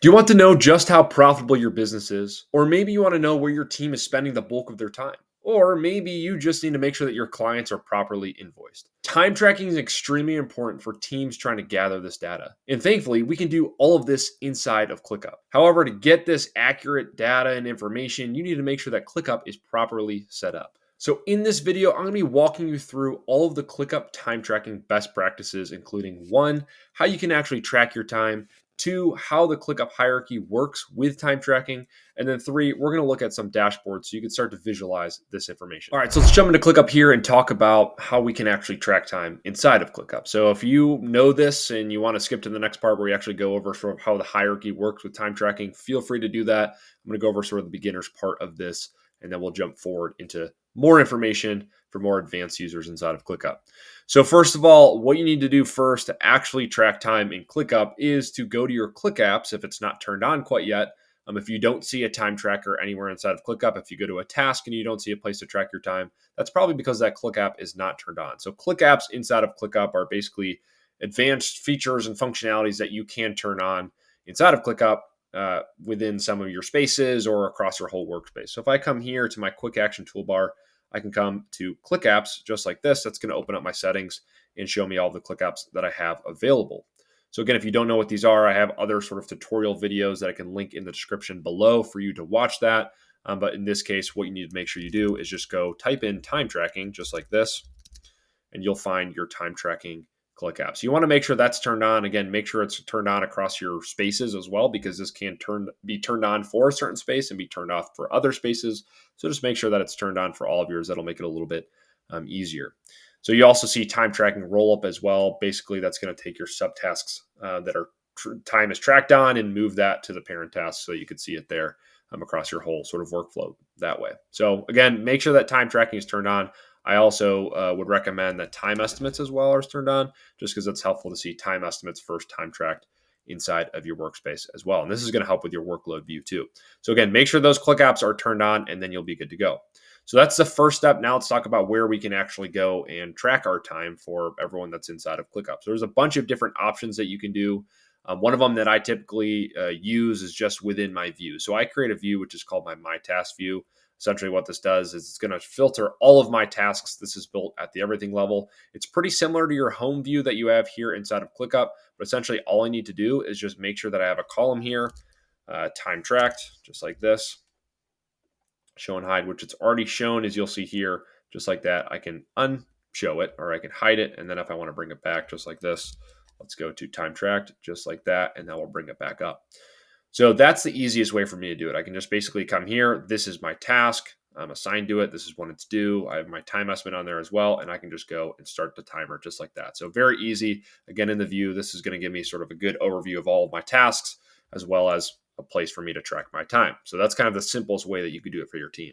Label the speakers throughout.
Speaker 1: Do you want to know just how profitable your business is? Or maybe you want to know where your team is spending the bulk of their time? Or maybe you just need to make sure that your clients are properly invoiced. Time tracking is extremely important for teams trying to gather this data. And thankfully, we can do all of this inside of ClickUp. However, to get this accurate data and information, you need to make sure that ClickUp is properly set up. So in this video, I'm going to be walking you through all of the ClickUp time tracking best practices, including one, how you can actually track your time, two, how the ClickUp hierarchy works with time tracking. And then three, we're going to look at some dashboards so you can start to visualize this information. All right, so let's jump into ClickUp here and talk about how we can actually track time inside of ClickUp. So if you know this and you want to skip to the next part where we actually go over sort of how the hierarchy works with time tracking, feel free to do that. I'm going to go over sort of the beginner's part of this, and then we'll jump forward into more information for more advanced users inside of ClickUp. So first of all, what you need to do first to actually track time in ClickUp is to go to your ClickApps if it's not turned on quite yet. If you don't see a time tracker anywhere inside of ClickUp, if you go to a task and you don't see a place to track your time, that's probably because that ClickApp is not turned on. So ClickApps inside of ClickUp are basically advanced features and functionalities that you can turn on inside of ClickUp within some of your spaces or across your whole workspace. So if I come here to my quick action toolbar, I can come to ClickApps just like this. That's going to open up my settings and show me all the ClickApps that I have available. So again, if you don't know what these are, I have other sort of tutorial videos that I can link in the description below for you to watch that. But in this case, what you need to make sure you do is just go type in time tracking just like this, and you'll find your time tracking ClickApp. So you want to make sure that's turned on. Again, make sure it's turned on across your spaces as well, because this can be turned on for a certain space and be turned off for other spaces. So just make sure that it's turned on for all of yours. That'll make it a little bit easier. So you also see time tracking roll up as well. Basically, that's going to take your subtasks that are time is tracked on and move that to the parent task so you can see it there across your whole sort of workflow that way. So again, make sure that time tracking is turned on. I also would recommend that time estimates as well are turned on, just because it's helpful to see time estimates first time tracked inside of your workspace as well. And this is going to help with your workload view too. So again, make sure those ClickApps are turned on, and then you'll be good to go. So that's the first step. Now let's talk about where we can actually go and track our time for everyone that's inside of ClickUp. So there's a bunch of different options that you can do. One of them that I typically use is just within my view. So I create a view which is called my task view. Essentially what this does is it's going to filter all of my tasks. This is built at the everything level. It's pretty similar to your home view that you have here inside of ClickUp, but essentially all I need to do is just make sure that I have a column here, time tracked, just like this, show and hide, which it's already shown, as you'll see here, just like that. I can unshow it or I can hide it. And then if I want to bring it back just like this, let's go to time tracked, just like that. And now we'll bring it back up. So that's the easiest way for me to do it. I can just basically come here. This is my task. I'm assigned to it. This is when it's due. I have my time estimate on there as well. And I can just go and start the timer just like that. So very easy. Again, in the view, this is going to give me sort of a good overview of all of my tasks, as well as a place for me to track my time. So that's kind of the simplest way that you could do it for your team.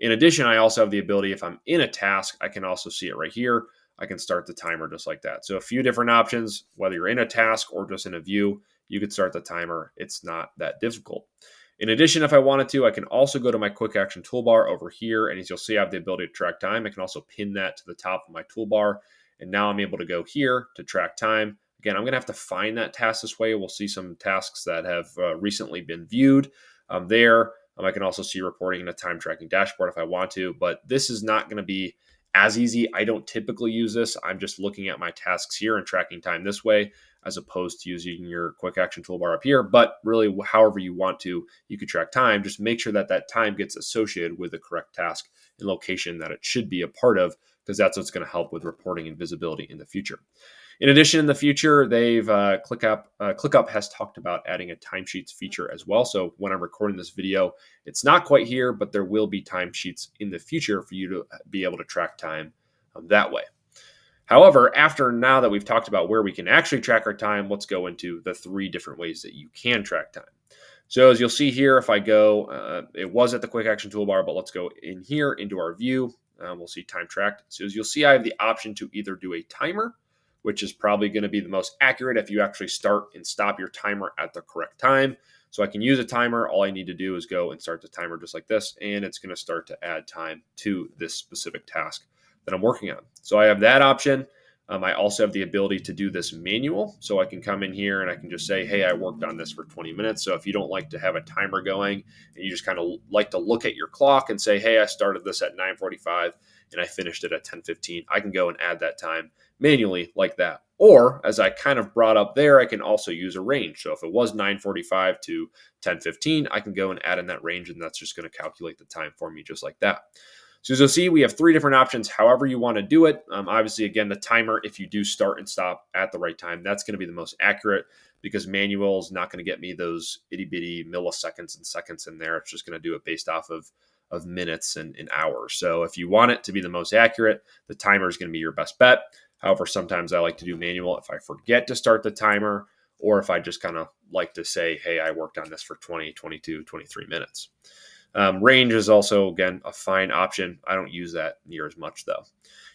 Speaker 1: In addition, I also have the ability, if I'm in a task, I can also see it right here. I can start the timer just like that. So a few different options, whether you're in a task or just in a view, you could start the timer. It's not that difficult. In addition, if I wanted to, I can also go to my quick action toolbar over here. And as you'll see, I have the ability to track time. I can also pin that to the top of my toolbar. And now I'm able to go here to track time. Again, I'm going to have to find that task this way. We'll see some tasks that have recently been viewed there. I can also see reporting in a time tracking dashboard if I want to, but this is not going to be as easy. I don't typically use this. I'm just looking at my tasks here and tracking time this way, as opposed to using your quick action toolbar up here. But really, however you want to, you could track time. Just make sure that that time gets associated with the correct task and location that it should be a part of, because that's what's going to help with reporting and visibility in the future. In addition, in the future, ClickUp has talked about adding a timesheets feature as well. So when I'm recording this video, it's not quite here, but there will be timesheets in the future for you to be able to track time that way. However, now that we've talked about where we can actually track our time, let's go into the 3 different ways that you can track time. So as you'll see here, if I go, it was at the quick action toolbar, but let's go in here into our view. We'll see time tracked. So as you'll see, I have the option to either do a timer, which is probably going to be the most accurate if you actually start and stop your timer at the correct time. So I can use a timer. All I need to do is go and start the timer just like this, and it's going to start to add time to this specific task that I'm working on. So I have that option. I also have the ability to do this manual. So I can come in here and I can just say, hey, I worked on this for 20 minutes. So if you don't like to have a timer going and you just kind of like to look at your clock and say, hey, I started this at 9:45 and I finished it at 10:15, I can go and add that time manually like that. Or as I kind of brought up there, I can also use a range. So if it was 9:45 to 10:15, I can go and add in that range, and that's just going to calculate the time for me just like that. So as you'll see, we have three different options, however you want to do it. Obviously, again, the timer, if you do start and stop at the right time, that's going to be the most accurate because manual is not going to get me those itty bitty milliseconds and seconds in there. It's just going to do it based off of minutes and hours. So if you want it to be the most accurate, the timer is going to be your best bet. However, sometimes I like to do manual if I forget to start the timer, or if I just kind of like to say, hey, I worked on this for 20, 22, 23 minutes. Range is also, again, a fine option. I don't use that near as much, though.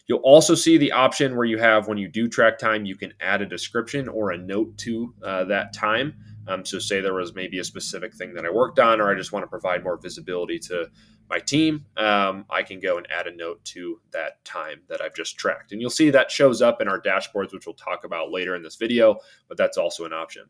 Speaker 1: You'll also see the option where you have, when you do track time, you can add a description or a note to that time. So say there was maybe a specific thing that I worked on, or I just want to provide more visibility to my team, I can go and add a note to that time that I've just tracked. And you'll see that shows up in our dashboards, which we'll talk about later in this video, but that's also an option.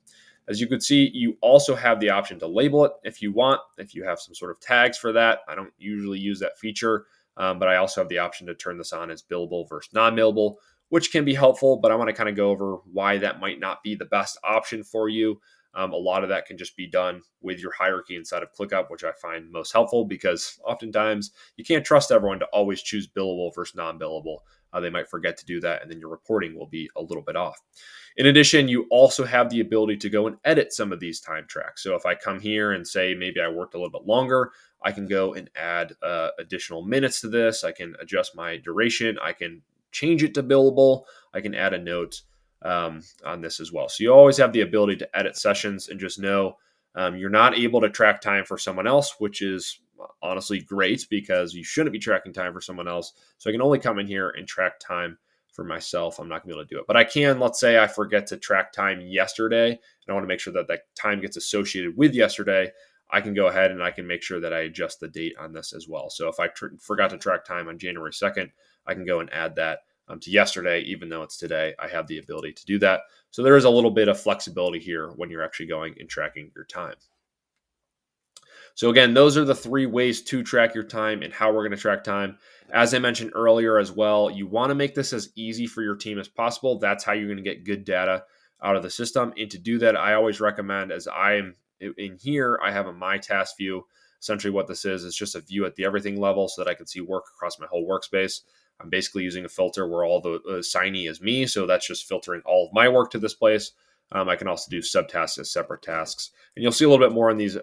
Speaker 1: As you can see, you also have the option to label it if you want, if you have some sort of tags for that. I don't usually use that feature, but I also have the option to turn this on as billable versus non-billable, which can be helpful, but I want to kind of go over why that might not be the best option for you. A lot of that can just be done with your hierarchy inside of ClickUp, which I find most helpful because oftentimes you can't trust everyone to always choose billable versus non-billable. They might forget to do that, and then your reporting will be a little bit off. In addition, you also have the ability to go and edit some of these time tracks. So if I come here and say maybe I worked a little bit longer, I can go and add additional minutes to this. I can adjust my duration. I can change it to billable. I can add a note on this as well. So you always have the ability to edit sessions, and just know you're not able to track time for someone else, which is honestly great because you shouldn't be tracking time for someone else. So I can only come in here and track time for myself. I'm not gonna be able to do it, but I can, let's say I forget to track time yesterday and I want to make sure that that time gets associated with yesterday. I can go ahead and I can make sure that I adjust the date on this as well. So if I forgot to track time on January 2nd, I can go and add that to yesterday, even though it's today. I have the ability to do that. So there is a little bit of flexibility here when you're actually going and tracking your time. So again, those are the three ways to track your time and how we're going to track time. As I mentioned earlier as well, you want to make this as easy for your team as possible. That's how you're going to get good data out of the system. And to do that, I always recommend, as I am in here, I have a My Task view. Essentially what this is just a view at the everything level so that I can see work across my whole workspace. I'm basically using a filter where all the assignee is me. So that's just filtering all of my work to this place. I can also do subtasks as separate tasks. And you'll see a little bit more on these,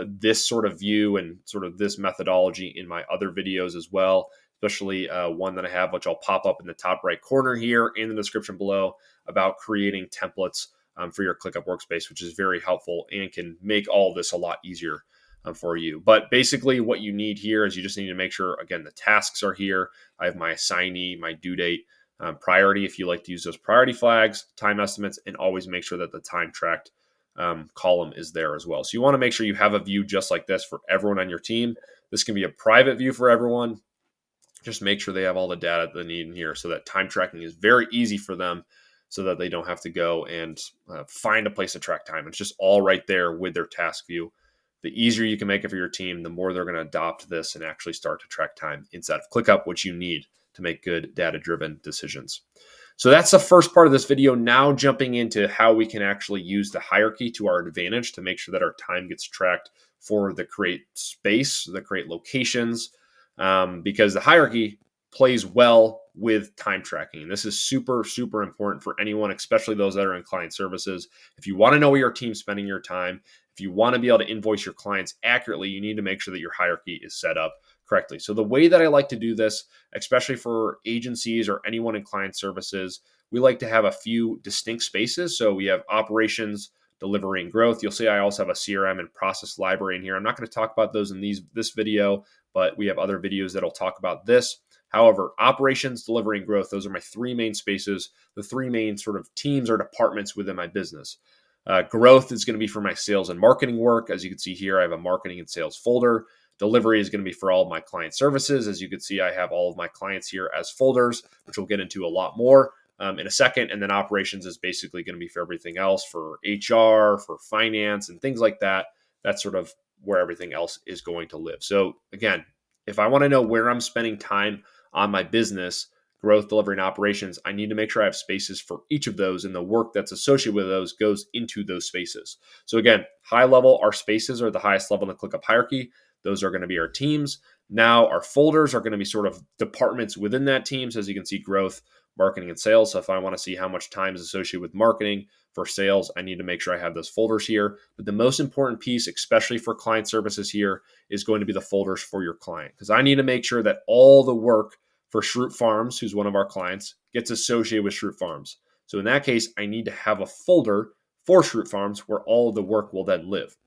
Speaker 1: this sort of view and sort of this methodology in my other videos as well, especially one that I have, which I'll pop up in the top right corner here in the description below, about creating templates for your ClickUp Workspace, which is very helpful and can make all this a lot easier for you. But basically what you need here is you just need to make sure, again, the tasks are here. I have my assignee, my due date, priority, if you like to use those priority flags, time estimates, and always make sure that the time tracked column is there as well. So you want to make sure you have a view just like this for everyone on your team. This can be a private view for everyone. Just make sure they have all the data they need in here so that time tracking is very easy for them, so that they don't have to go and find a place to track time. It's just all right there with their task view. The easier you can make it for your team, the more they're going to adopt this and actually start to track time inside of ClickUp, which you need to make good data-driven decisions. So that's the first part of this video. Now jumping into how we can actually use the hierarchy to our advantage to make sure that our time gets tracked for the create space, the create locations, because the hierarchy plays well with time tracking. This is super, super important for anyone, especially those that are in client services. If you want to know where your team's spending your time, if you want to be able to invoice your clients accurately, you need to make sure that your hierarchy is set up correctly. So the way that I like to do this, especially for agencies or anyone in client services, we like to have a few distinct spaces. So we have operations, delivery, and growth. You'll see I also have a CRM and process library in here. I'm not going to talk about those in this video, but we have other videos that'll talk about this. However, operations, delivery, and growth, those are my three main spaces, the three main sort of teams or departments within my business. Growth is going to be for my sales and marketing work. As you can see here, I have a marketing and sales folder. Delivery is going to be for all of my client services. As you can see, I have all of my clients here as folders, which we'll get into a lot more. in a second. And then operations is basically going to be for everything else, for HR, for finance, and things like that. That's sort of where everything else is going to live. So again, if I want to know where I'm spending time on my business, growth, delivery, and operations, I need to make sure I have spaces for each of those, and the work that's associated with those goes into those spaces. So again, high level, our spaces are the highest level in the ClickUp hierarchy. Those are going to be our teams. Now our folders are going to be sort of departments within that team. So as you can see, growth, marketing, and sales. So if I want to see how much time is associated with marketing for sales, I need to make sure I have those folders here. But the most important piece, especially for client services here, is going to be the folders for your client, because I need to make sure that all the work for Shroot Farms, who's one of our clients, gets associated with Shroot Farms. So in that case, I need to have a folder for Shroot Farms where all of the work will then live.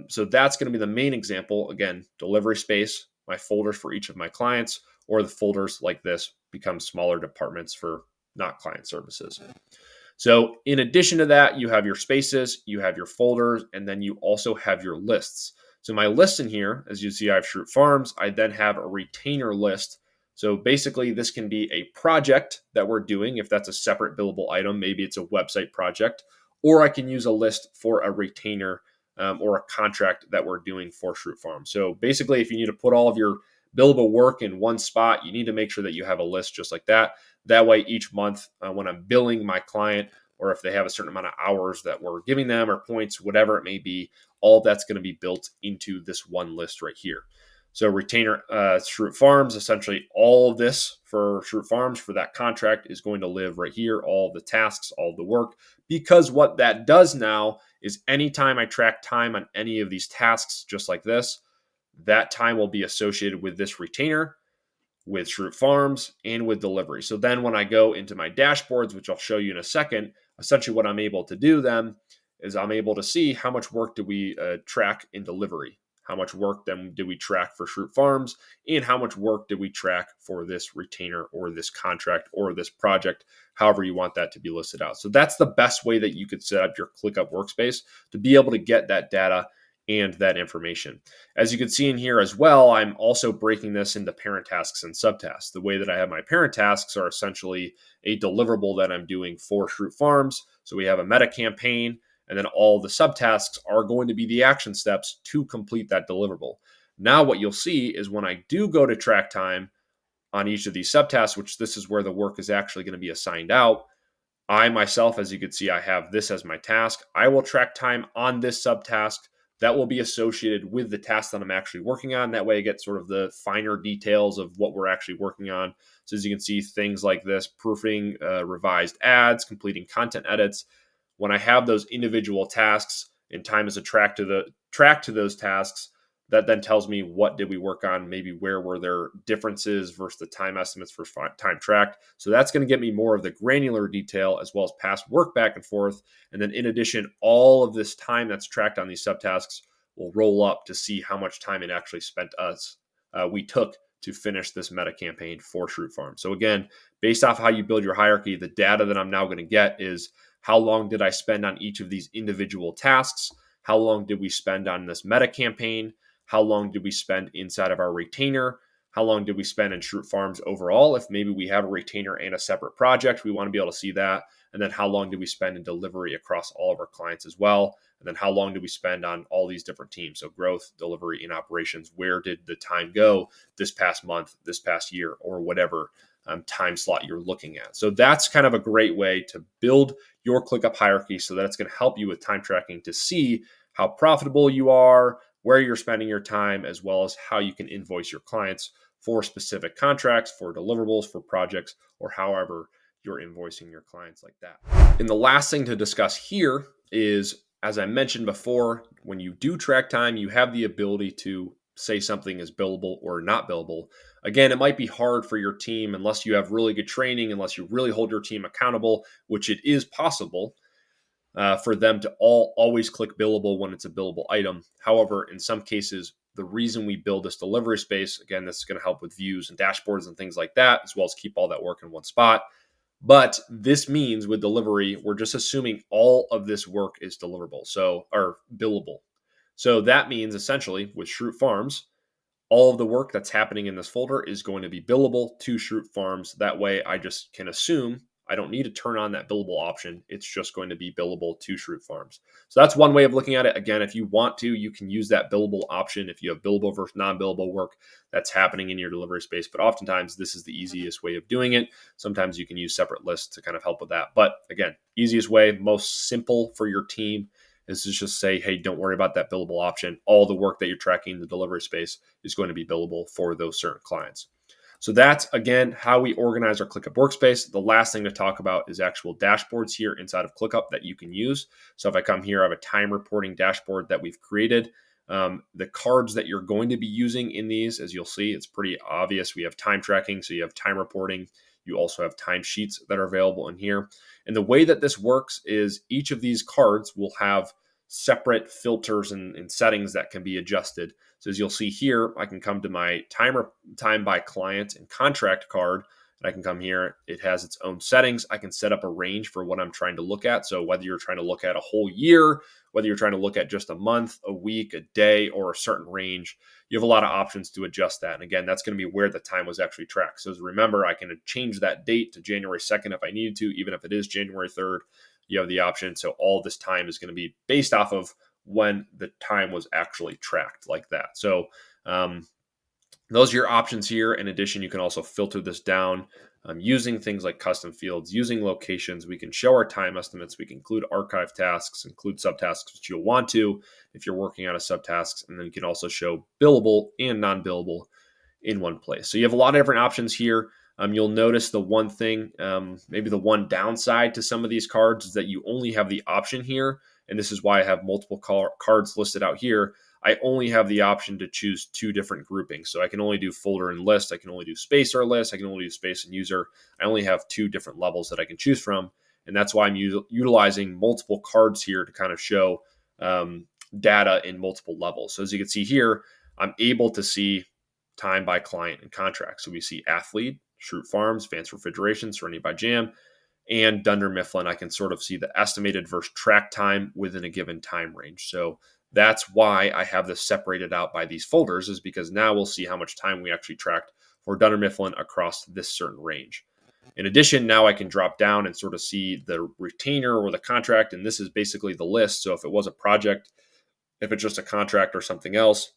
Speaker 1: So that's going to be the main example. Again, delivery space, my folders for each of my clients, or the folders like this become smaller departments for not client services. So in addition to that, you have your spaces, you have your folders, and then you also have your lists. So my list in here, as you see, I have Shroot Farms. I then have a retainer list. So basically, this can be a project that we're doing. If that's a separate billable item, maybe it's a website project, or I can use a list for a retainer or a contract that we're doing for Shroot Farms. So basically, if you need to put all of your billable work in one spot, you need to make sure that you have a list just like that. That way, each month when I'm billing my client, or if they have a certain amount of hours that we're giving them or points, whatever it may be, all that's going to be built into this one list right here. So retainer Shroot Farms, essentially all of this for Shroot Farms for that contract is going to live right here, all the tasks, all the work, because what that does now is anytime I track time on any of these tasks, just like this, that time will be associated with this retainer, with Shroot Farms, and with delivery. So then when I go into my dashboards, which I'll show you in a second, essentially what I'm able to do then is I'm able to see how much work do we track in delivery, how much work then did we track for Shroot Farms, and how much work did we track for this retainer or this contract or this project, however you want that to be listed out. So that's the best way that you could set up your ClickUp Workspace to be able to get that data and that information. As you can see in here as well, I'm also breaking this into parent tasks and subtasks. The way that I have my parent tasks are essentially a deliverable that I'm doing for Shroot Farms. So we have a meta campaign, and then all the subtasks are going to be the action steps to complete that deliverable. Now what you'll see is when I do go to track time on each of these subtasks, which this is where the work is actually going to be assigned out, I myself, as you can see, I have this as my task. I will track time on this subtask that will be associated with the task that I'm actually working on. That way I get sort of the finer details of what we're actually working on. So as you can see, things like this, proofing revised ads, completing content edits. When I have those individual tasks and time is a track to those tasks, that then tells me what did we work on, maybe where were there differences versus the time estimates for time tracked. So that's going to get me more of the granular detail as well as past work back and forth. And then in addition, all of this time that's tracked on these subtasks will roll up to see how much time it actually we took to finish this meta campaign for Shroot Farm. So again, based off how you build your hierarchy, the data that I'm now going to get is how long did I spend on each of these individual tasks? How long did we spend on this meta campaign? How long did we spend inside of our retainer? How long did we spend in Shroot Farms overall? If maybe we have a retainer and a separate project, we want to be able to see that. And then how long did we spend in delivery across all of our clients as well? And then how long did we spend on all these different teams? So growth, delivery, and operations. Where did the time go this past month, this past year, or whatever time slot you're looking at? So that's kind of a great way to build your ClickUp hierarchy so that it's going to help you with time tracking to see how profitable you are, where you're spending your time, as well as how you can invoice your clients for specific contracts, for deliverables, for projects, or however you're invoicing your clients like that. And the last thing to discuss here is, as I mentioned before, when you do track time, you have the ability to say something is billable or not billable. Again, it might be hard for your team unless you have really good training, unless you really hold your team accountable, which it is possible. For them to always click billable when it's a billable item. However, in some cases, the reason we build this delivery space, again, this is going to help with views and dashboards and things like that, as well as keep all that work in one spot. But this means with delivery, we're just assuming all of this work is deliverable, or billable. So that means essentially with Shroot Farms, all of the work that's happening in this folder is going to be billable to Shroot Farms. That way I just can assume I don't need to turn on that billable option. It's just going to be billable to Shroot Farms. So that's one way of looking at it. Again, if you want to, you can use that billable option if you have billable versus non-billable work that's happening in your delivery space. But oftentimes, this is the easiest way of doing it. Sometimes you can use separate lists to kind of help with that. But again, easiest way, most simple for your team is to just say, hey, don't worry about that billable option. All the work that you're tracking in the delivery space is going to be billable for those certain clients. So that's, again, how we organize our ClickUp Workspace. The last thing to talk about is actual dashboards here inside of ClickUp that you can use. So if I come here, I have a time reporting dashboard that we've created. The cards that you're going to be using in these, as you'll see, it's pretty obvious. We have time tracking, so you have time reporting. You also have time sheets that are available in here. And the way that this works is each of these cards will have separate filters and settings that can be adjusted. So as you'll see here, I can come to my time by client and contract card, and I can come here. It has its own settings. I can set up a range for what I'm trying to look at. So whether you're trying to look at a whole year, whether you're trying to look at just a month, a week, a day, or a certain range, you have a lot of options to adjust that. And again, that's going to be where the time was actually tracked. So as remember, I can change that date to January 2nd if I needed to, even if it is January 3rd. You have the option. So all this time is going to be based off of when the time was actually tracked like that. So those are your options here. In addition, you can also filter this down using things like custom fields, using locations. We can show our time estimates. We can include archive tasks, include subtasks, which you'll want to if you're working on a subtasks. And then you can also show billable and non-billable in one place. So you have a lot of different options here. You'll notice the one thing, maybe the one downside to some of these cards is that you only have the option here. And this is why I have multiple cards listed out here. I only have the option to choose two different groupings. So I can only do folder and list. I can only do space or list. I can only do space and user. I only have two different levels that I can choose from. And that's why I'm utilizing multiple cards here to kind of show data in multiple levels. So as you can see here, I'm able to see time by client and contract. So we see Athlete, Shroot Farms, Vance Refrigeration, Serenity by Jam, and Dunder Mifflin. I can sort of see the estimated versus track time within a given time range. So that's why I have this separated out by these folders, is because now we'll see how much time we actually tracked for Dunder Mifflin across this certain range. In addition, now I can drop down and sort of see the retainer or the contract, and this is basically the list. So if it was a project, if it's just a contract or something else,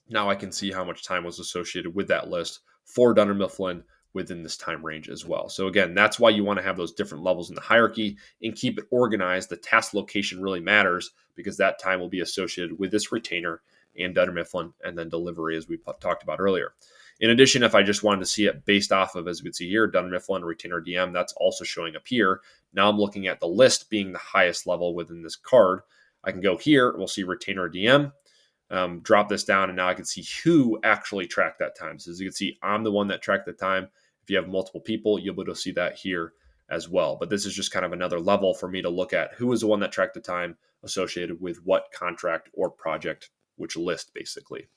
Speaker 1: now I can see how much time was associated with that list for Dunder Mifflin within this time range as well. So again, that's why you want to have those different levels in the hierarchy and keep it organized. The task location really matters because that time will be associated with this retainer and Dunder Mifflin and then delivery, as we talked about earlier. In addition, if I just wanted to see it based off of, as we can see here, Dunder Mifflin, retainer DM, that's also showing up here. Now I'm looking at the list being the highest level within this card. I can go here, we'll see retainer DM. Drop this down, and now I can see who actually tracked that time. So as you can see, I'm the one that tracked the time. If you have multiple people, you'll be able to see that here as well. But this is just kind of another level for me to look at who was the one that tracked the time associated with what contract or project, which list basically.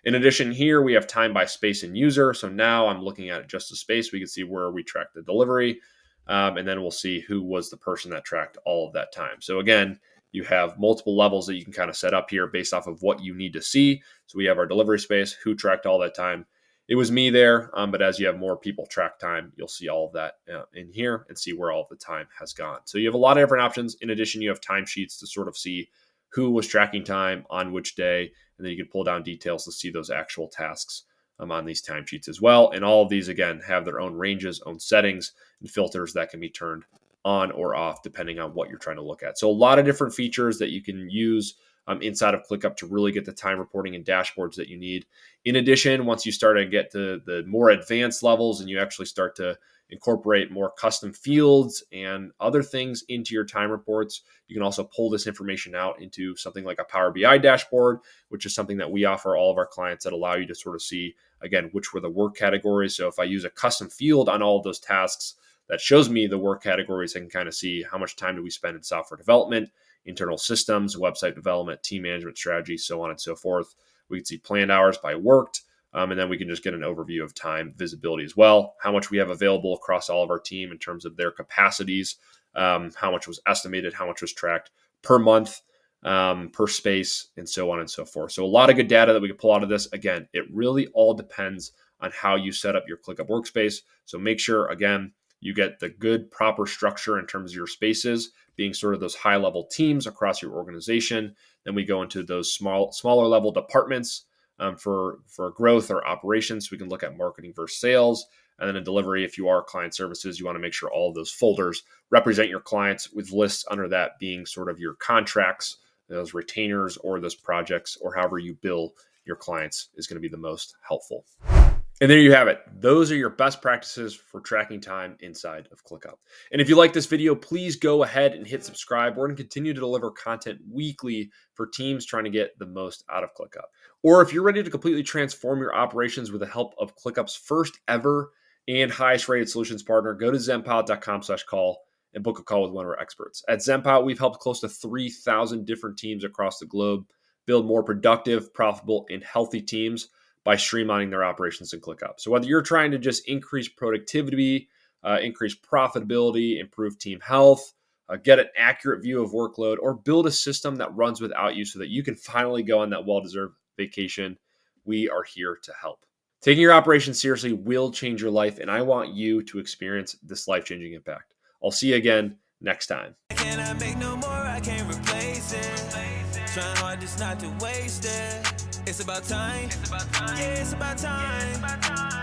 Speaker 1: In addition, here we have time by space and user. So now I'm looking at just the space. We can see where we tracked the delivery, and then we'll see who was the person that tracked all of that time. So again, you have multiple levels that you can kind of set up here based off of what you need to see. So we have our delivery space, who tracked all that time. It was me there, but as you have more people track time, you'll see all of that in here and see where all of the time has gone. So you have a lot of different options. In addition, you have timesheets to sort of see who was tracking time on which day, and then you can pull down details to see those actual tasks on these timesheets as well. And all of these, again, have their own ranges, own settings, and filters that can be turned on or off depending on what you're trying to look at. So a lot of different features that you can use inside of ClickUp to really get the time reporting and dashboards that you need. In addition, once you start to get to the more advanced levels and you actually start to incorporate more custom fields and other things into your time reports, you can also pull this information out into something like a Power BI dashboard, which is something that we offer all of our clients that allow you to sort of see, again, which were the work categories. So if I use a custom field on all of those tasks, that shows me the work categories. I can kind of see how much time do we spend in software development, internal systems, website development, team management strategy, so on and so forth. We can see planned hours by worked, and then we can just get an overview of time visibility as well, how much we have available across all of our team in terms of their capacities, how much was estimated, how much was tracked per month, per space, and so on and so forth. So a lot of good data that we can pull out of this. Again, it really all depends on how you set up your ClickUp Workspace. So make sure, again, You get the good, proper structure in terms of your spaces being sort of those high level teams across your organization. Then we go into those smaller level departments for growth or operations. We can look at marketing versus sales. And then in delivery, if you are client services, you want to make sure all of those folders represent your clients, with lists under that being sort of your contracts, those retainers, or those projects, or however you bill your clients is going to be the most helpful. And there you have it. Those are your best practices for tracking time inside of ClickUp. And if you like this video, please go ahead and hit subscribe. We're going to continue to deliver content weekly for teams trying to get the most out of ClickUp. Or if you're ready to completely transform your operations with the help of ClickUp's first ever and highest rated solutions partner, go to ZenPilot.com/call and book a call with one of our experts. At ZenPilot, we've helped close to 3,000 different teams across the globe build more productive, profitable, and healthy teams by streamlining their operations in ClickUp. So whether you're trying to just increase productivity, increase profitability, improve team health, get an accurate view of workload, or build a system that runs without you so that you can finally go on that well-deserved vacation, we are here to help. Taking your operations seriously will change your life, and I want you to experience this life-changing impact. I'll see you again next time.
Speaker 2: I cannot make no more, I can't replace it. Trying hard just not to waste it. It's about time. Yeah, it's about time.